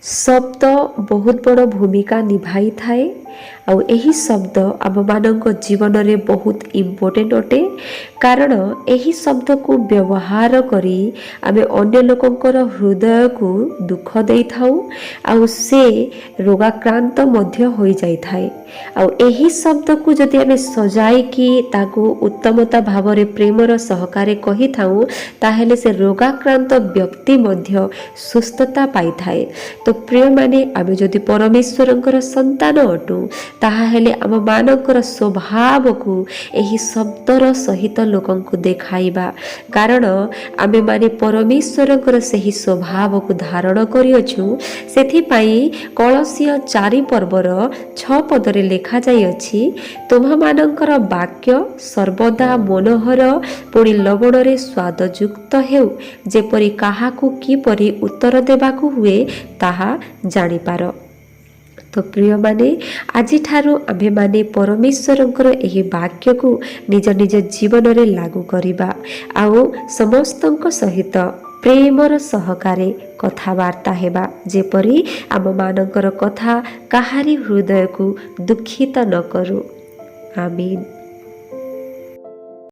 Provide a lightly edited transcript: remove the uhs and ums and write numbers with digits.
शब्द बहुत बड़ भूमिका निभाई थाए आउ एही शब्द आमମାନଙ୍କ जीवନରେ बहुत इम्पोर्टेंट अटे कारण एही शब्द को व्यवहार करी आमे अन्य लोकंकर हृदय को दुख देई थाउ आउ से रोगाक्रांत मध्य होई जाई थाए आउ एही शब्द को जदि आमे सजाई कि ताको उत्तमता भावरे प्रेमर सहकारे कहि थाउ ताहेले से रोगाक्रांत व्यक्ति मध्य सुस्थता पाई थाए। तो प्रिय माने आमे जदि परमेश्वरंकर संतान अटु ताहाहेले आम मानकर स्वभाव को एही शब्दर सहित लोकंकु देखाइबा कारण आमे माने परमेश्वरंकर सही स्वभाव को धारण करिअछु। सेथिपाई कलसिय 4 पर्वर 6 पदरे लेखा जाई अछि तुम्हामानंकर वाक्य सर्वदा मनोहर पुणी लवणरे स्वादयुक्त हेउ जेपरि काहाकु किपरि उत्तर देबाकु हुए ताहा जानिपार। तो प्रिय माने आज ठारू आम्भे माने परमेश्वरंकर एही वाक्य को निज निज जीवन रे लागू करिबा आउ समस्तंक सहित प्रेमर सहकारे कथावार्ता हेबा जेपरि आम मानकर कथा काहारी हृदय को दुखित न करू। आमीन।